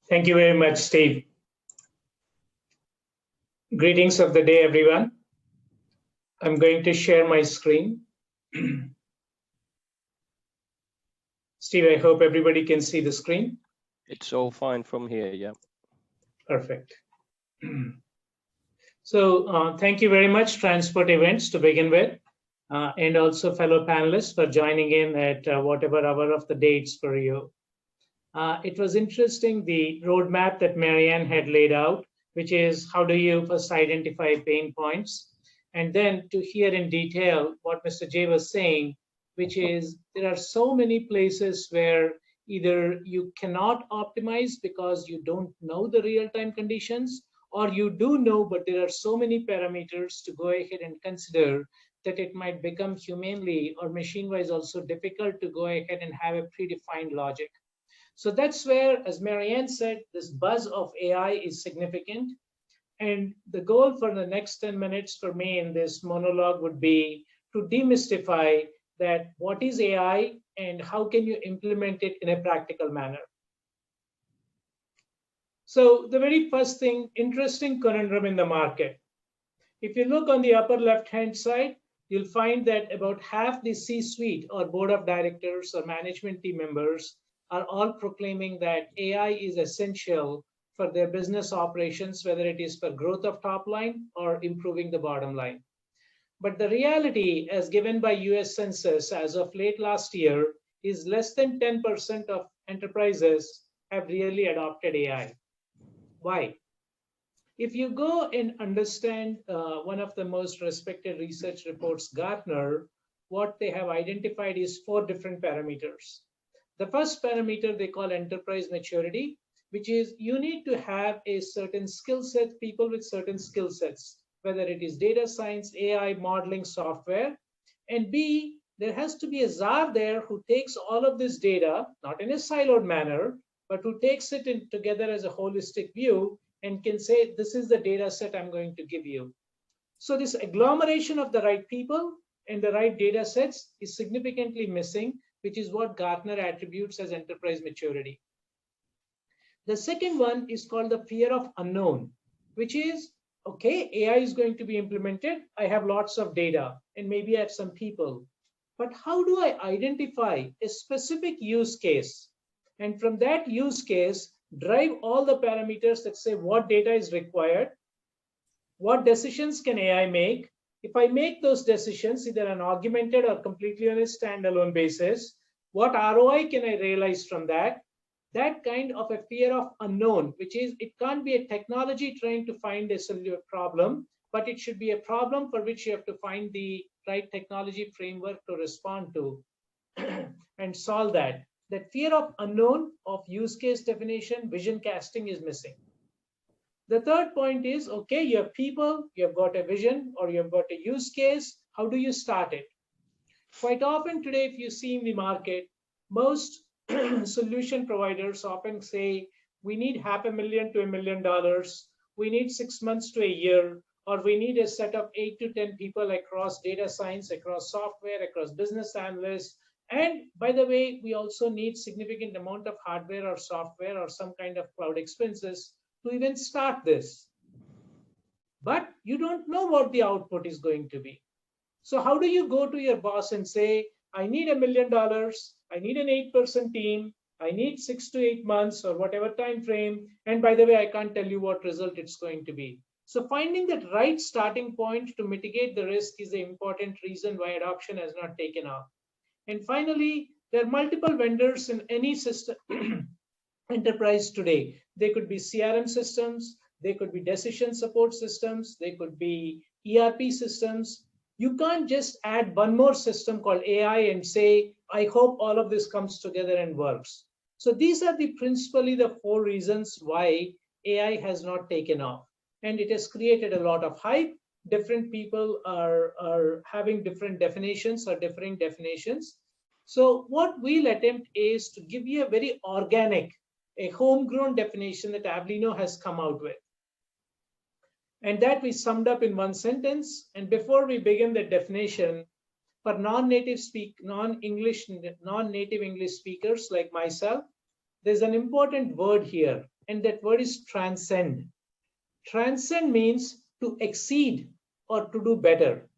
Thank you very much, Steve. Greetings of the day, everyone. I'm going to share my screen. Steve, I hope everybody can see the screen. It's all fine from here, yeah. Perfect. So thank you very much, Transport Events, to begin with, and also fellow panelists for joining in at whatever hour of the day it's for you. It was interesting, the roadmap that Marianne had laid out, which is how do you first identify pain points, and then to hear in detail what Mr. J was saying, which is there are so many places where either you cannot optimize because you don't know the real-time conditions, or you do know, but there are so many parameters to go ahead and consider that it might become humanly or machine-wise also difficult to go ahead and have a predefined logic. So that's where, as Marianne said, this buzz of AI is significant. And the goal for the next 10 minutes for me in this monologue would be to demystify that what is AI and how can you implement it in a practical manner. So the very first thing, interesting conundrum in the market. If you look on the upper left-hand side, you'll find that about half the C-suite or board of directors or management team members are all proclaiming that AI is essential for their business operations, whether it is for growth of top line or improving the bottom line. But the reality, as given by US Census as of late last year, is less than 10% of enterprises have really adopted AI. Why? If you go and understand one of the most respected research reports, Gartner, what they have identified is 4 different parameters. The first parameter they call enterprise maturity, which is you need to have a certain skill set, people with certain skill sets, whether it is data science, AI, modeling, software. And B, there has to be a czar there who takes all of this data, not in a siloed manner, but who takes it in together as a holistic view and can say, this is the data set I'm going to give you. So this agglomeration of the right people and the right data sets is significantly missing, which is what Gartner attributes as enterprise maturity. The second one is called the fear of unknown, which is, okay, AI is going to be implemented. I have lots of data and maybe I have some people, but how do I identify a specific use case? And from that use case, drive all the parameters that say what data is required, what decisions can AI make. If I make those decisions, either an augmented or completely on a standalone basis, what ROI can I realize from that? That kind of a fear of unknown, which is it can't be a technology trying to find a solution problem, but it should be a problem for which you have to find the right technology framework to respond to and solve that. That fear of unknown of use case definition, vision casting is missing. The third point is, okay, you have people, you have got a vision or you have got a use case. How do you start it? Quite often today, if you see in the market, most solution providers often say, we need $500,000 to $1 million. We need 6 months to a year, or we need a set of 8 to 10 people across data science, across software, across business analysts. And by the way, we also need significant amount of hardware or software or some kind of cloud expenses to even start this. But you don't know what the output is going to be. So how do you go to your boss and say, I need $1 million, I need an 8-person team, I need 6 to 8 months or whatever time frame, and by the way, I can't tell you what result it's going to be. So finding that right starting point to mitigate the risk is the important reason why adoption has not taken off. And finally, there are multiple vendors in any system enterprise today. They could be CRM systems, they could be decision support systems, they could be ERP systems. You can't just add one more system called AI and say, I hope all of this comes together and works. So these are principally the 4 reasons why AI has not taken off. And it has created a lot of hype. Different people are having different definitions or differing definitions. So what we'll attempt is to give you a very organic, a homegrown definition that Avlino has come out with. And that we summed up in one sentence. And before we begin the definition, for non-native English speakers like myself, there's an important word here. and that word is transcend. Transcend means to exceed or to do better.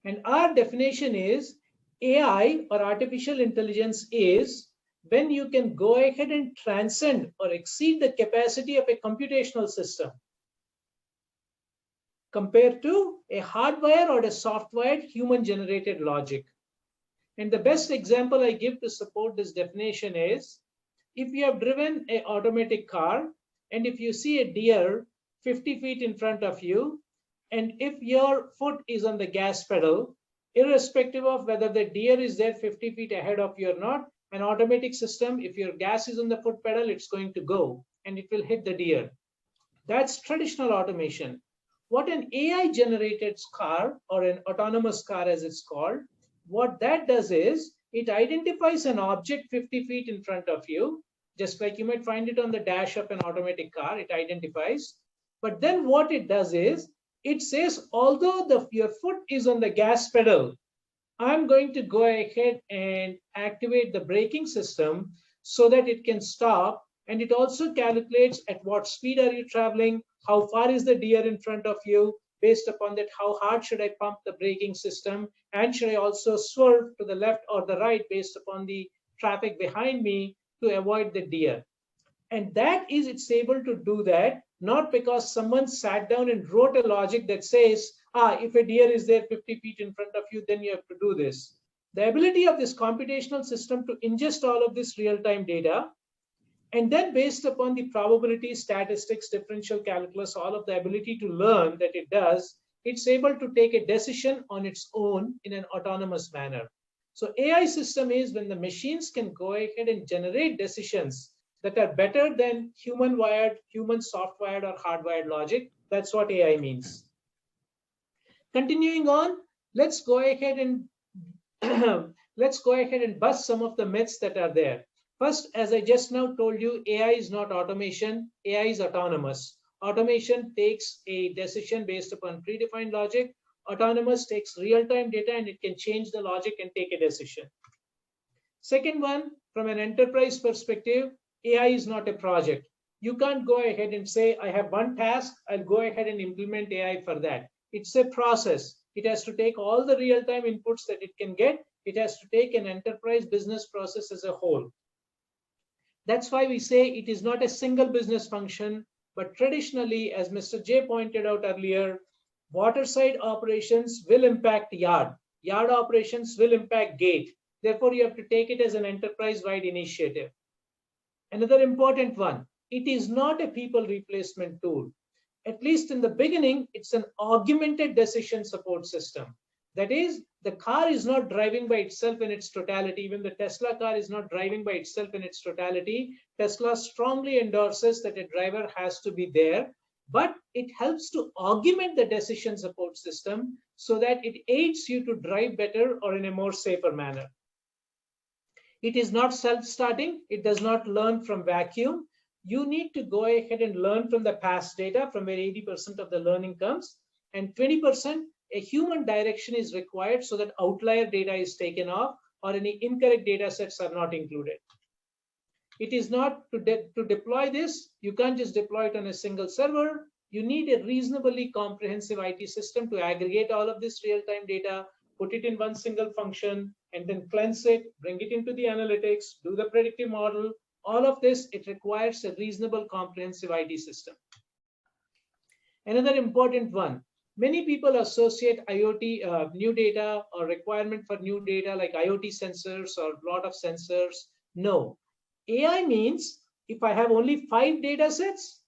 And our definition is AI or artificial intelligence is when you can go ahead and transcend or exceed the capacity of a computational system compared to a hardwired or a softwired human generated logic. And the best example I give to support this definition is if you have driven an automatic car and if you see a deer 50 feet in front of you, and if your foot is on the gas pedal, irrespective of whether the deer is there 50 feet ahead of you or not, an automatic system, if your gas is on the foot pedal, it's going to go and it will hit the deer. That's traditional automation. What an AI generated car or an autonomous car as it's called, what that does is it identifies an object 50 feet in front of you, just like you might find it on the dash of an automatic car, it identifies. But then what it does is it says, although your foot is on the gas pedal, I'm going to go ahead and activate the braking system so that it can stop. And it also calculates at what speed are you traveling, how far is the deer in front of you, based upon that, how hard should I pump the braking system, and should I also swerve to the left or the right based upon the traffic behind me to avoid the deer. And that is, it's able to do that, not because someone sat down and wrote a logic that says, if a deer is there 50 feet in front of you, then you have to do this. The ability of this computational system to ingest all of this real-time data, and then based upon the probability, statistics, differential calculus, all of the ability to learn that it does, it's able to take a decision on its own in an autonomous manner. So AI system is when the machines can go ahead and generate decisions that are better than human wired, human soft-wired or hardwired logic. That's what AI means. Continuing on, let's go ahead and bust some of the myths that are there. First, as I just now told you, AI is not automation, AI is autonomous. Automation takes a decision based upon predefined logic. Autonomous takes real-time data and it can change the logic and take a decision. Second one, from an enterprise perspective, AI is not a project. You can't go ahead and say, I have one task, I'll go ahead and implement AI for that. It's a process. It has to take all the real-time inputs that it can get. It has to take an enterprise business process as a whole. That's why we say it is not a single business function, but traditionally, as Mr. J pointed out earlier, waterside operations will impact yard. Yard operations will impact gate. Therefore, you have to take it as an enterprise-wide initiative. Another important one, it is not a people replacement tool. At least in the beginning, it's an augmented decision support system. That is, the car is not driving by itself in its totality. Even the Tesla car is not driving by itself in its totality. Tesla strongly endorses that a driver has to be there, but it helps to augment the decision support system so that it aids you to drive better or in a more safer manner. It is not self-starting. It does not learn from vacuum. You need to go ahead and learn from the past data, from where 80% of the learning comes, and 20% a human direction is required so that outlier data is taken off or any incorrect data sets are not included. It is not to deploy this. You can't just deploy it on a single server. You need a reasonably comprehensive IT system to aggregate all of this real-time data, put it in one single function, and then cleanse it, bring it into the analytics, do the predictive model. All of this, it requires a reasonable comprehensive IT system. Another important one, many people associate IoT, new data or requirement for new data like IoT sensors or a lot of sensors. No, AI means if I have only 5 data sets,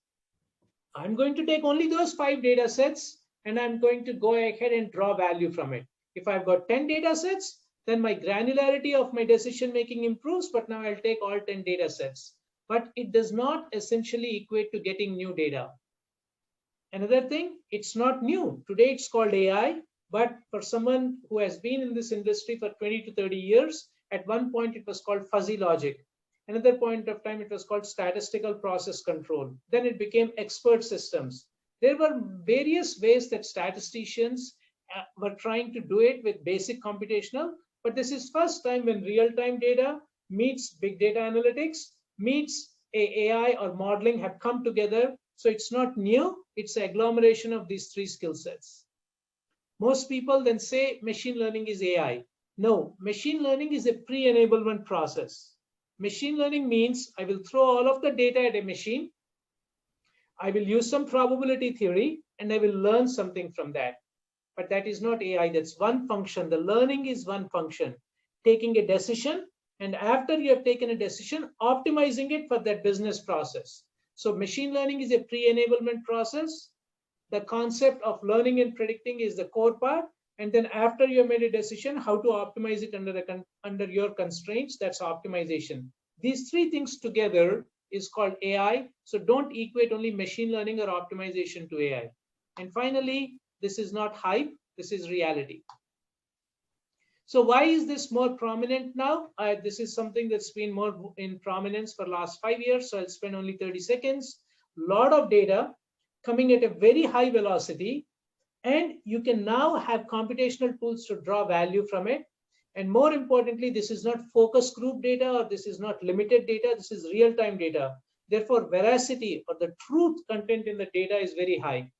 I'm going to take only those 5 data sets and I'm going to go ahead and draw value from it. If I've got 10 data sets, then my granularity of my decision making improves, but now I'll take all 10 data sets. But it does not essentially equate to getting new data. Another thing, it's not new. Today it's called AI, but for someone who has been in this industry for 20 to 30 years, at one point it was called fuzzy logic. Another point of time, it was called statistical process control. Then it became expert systems. There were various ways that statisticians were trying to do it with basic computational, but this is first time when real-time data meets big data analytics, meets AI or modeling have come together. So it's not new, it's an agglomeration of these three skill sets. Most people then say machine learning is AI. No, machine learning is a pre-enablement process. Machine learning means I will throw all of the data at a machine, I will use some probability theory, and I will learn something from that. But that is not AI, that's one function. The learning is one function. Taking a decision, and after you have taken a decision, optimizing it for that business process. So machine learning is a pre-enablement process. The concept of learning and predicting is the core part. And then after you have made a decision, how to optimize it under your constraints, that's optimization. These three things together is called AI. So don't equate only machine learning or optimization to AI. And finally, this is not hype, this is reality. So why is this more prominent now? This is something that's been more in prominence for the last 5 years, so I'll spend only 30 seconds. Lot of data coming at a very high velocity, and you can now have computational tools to draw value from it. And more importantly, this is not focus group data, or this is not limited data, this is real-time data. Therefore, veracity or the truth content in the data is very high.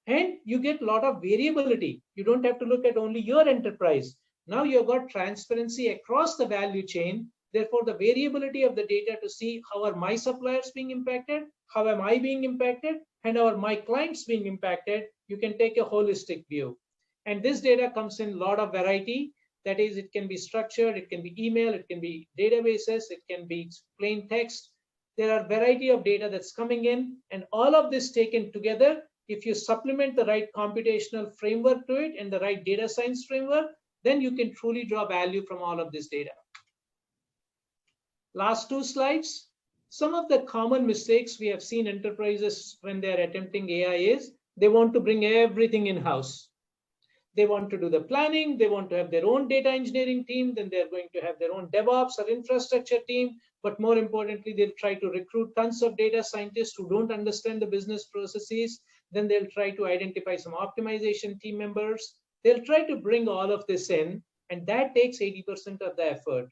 And you get a lot of variability. You don't have to look at only your enterprise. Now you've got transparency across the value chain. Therefore, the variability of the data to see how are my suppliers being impacted, how am I being impacted, and how are my clients being impacted, you can take a holistic view. And this data comes in a lot of variety. That is, it can be structured, it can be email, it can be databases, it can be plain text. There are a variety of data that's coming in, and all of this taken together, if you supplement the right computational framework to it and the right data science framework, then you can truly draw value from all of this data. Last two slides. Some of the common mistakes we have seen enterprises when they're attempting AI is they want to bring everything in-house. They want to do the planning, they want to have their own data engineering team, then they're going to have their own DevOps or infrastructure team. But more importantly, they'll try to recruit tons of data scientists who don't understand the business processes. Then they'll try to identify some optimization team members. They'll try to bring all of this in, and that takes 80% of the effort.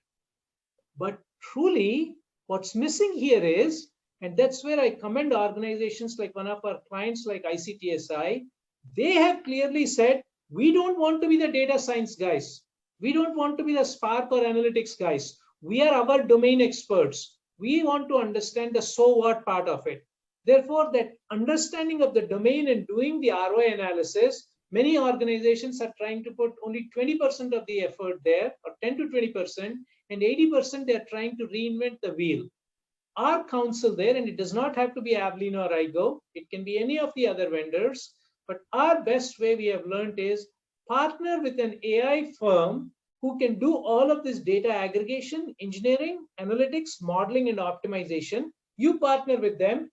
But truly, what's missing here is, and that's where I commend organizations like one of our clients like ICTSI, they have clearly said, we don't want to be the data science guys. We don't want to be the Spark or analytics guys. We are our domain experts. We want to understand the so what part of it. Therefore, that understanding of the domain and doing the ROI analysis, many organizations are trying to put only 20% of the effort there, or 10 to 20%, and 80% they're trying to reinvent the wheel. Our counsel there, and it does not have to be Avlino or IGO, it can be any of the other vendors, but our best way we have learned is partner with an AI firm who can do all of this data aggregation, engineering, analytics, modeling, and optimization. You partner with them,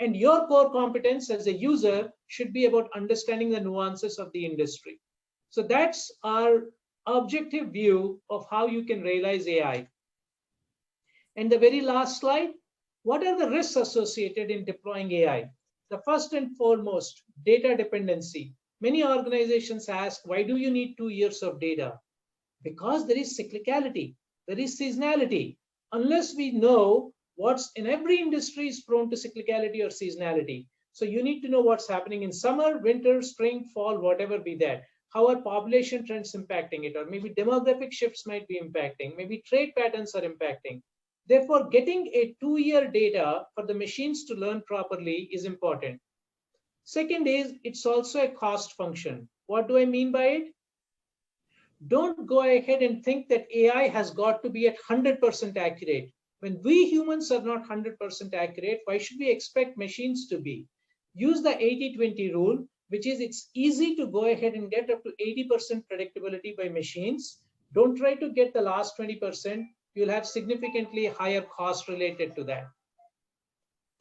and your core competence as a user should be about understanding the nuances of the industry. So that's our objective view of how you can realize AI. And the very last slide, what are the risks associated in deploying AI? The first and foremost, data dependency. Many organizations ask, why do you need 2 years of data? Because there is cyclicality, there is seasonality. Unless we know what's in every industry is prone to cyclicality or seasonality. So you need to know what's happening in summer, winter, spring, fall, whatever be that. How are population trends impacting it? Or maybe demographic shifts might be impacting. Maybe trade patterns are impacting. Therefore, getting a 2-year data for the machines to learn properly is important. Second is, it's also a cost function. What do I mean by it? Don't go ahead and think that AI has got to be at 100% accurate. When we humans are not 100% accurate, why should we expect machines to be? Use the 80-20 rule, which is it's easy to go ahead and get up to 80% predictability by machines. Don't try to get the last 20%. You'll have significantly higher costs related to that.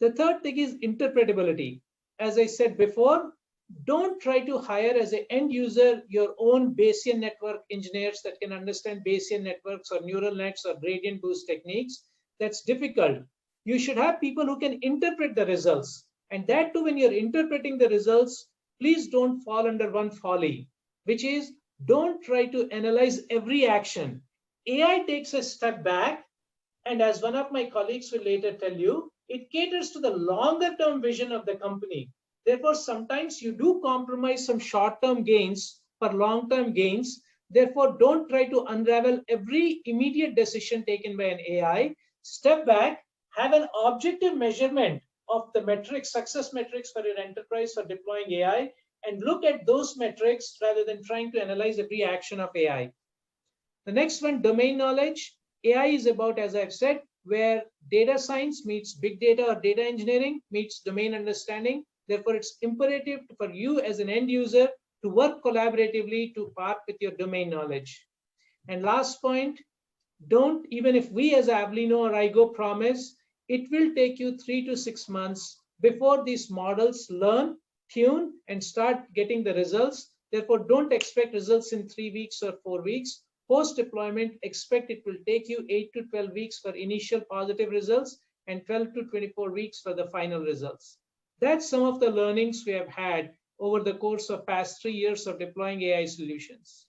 The third thing is interpretability. As I said before, don't try to hire as an end user your own Bayesian network engineers that can understand Bayesian networks or neural nets or gradient boost techniques. That's difficult. You should have people who can interpret the results. And that too, when you're interpreting the results, please don't fall under one folly, which is don't try to analyze every action. AI takes a step back And as one of my colleagues will later tell you, it caters to the longer term vision of the company. Therefore, sometimes you do compromise some short term gains for long term gains. Therefore, don't try to unravel every immediate decision taken by an AI. Step back, have an objective measurement of the metrics, success metrics for your enterprise for deploying AI, and look at those metrics rather than trying to analyze every action of AI. The next one, domain knowledge. AI is about, as I've said, where data science meets big data or data engineering meets domain understanding. Therefore, it's imperative for you as an end user to work collaboratively to part with your domain knowledge. And last point, don't, even if we as Avlino or IGO promise, it will take you 3 to 6 months before these models learn, tune, and start getting the results. Therefore, don't expect results in 3 weeks or 4 weeks. Post deployment, expect it will take you 8 to 12 weeks for initial positive results and 12 to 24 weeks for the final results. That's some of the learnings we have had over the course of past 3 years of deploying AI solutions.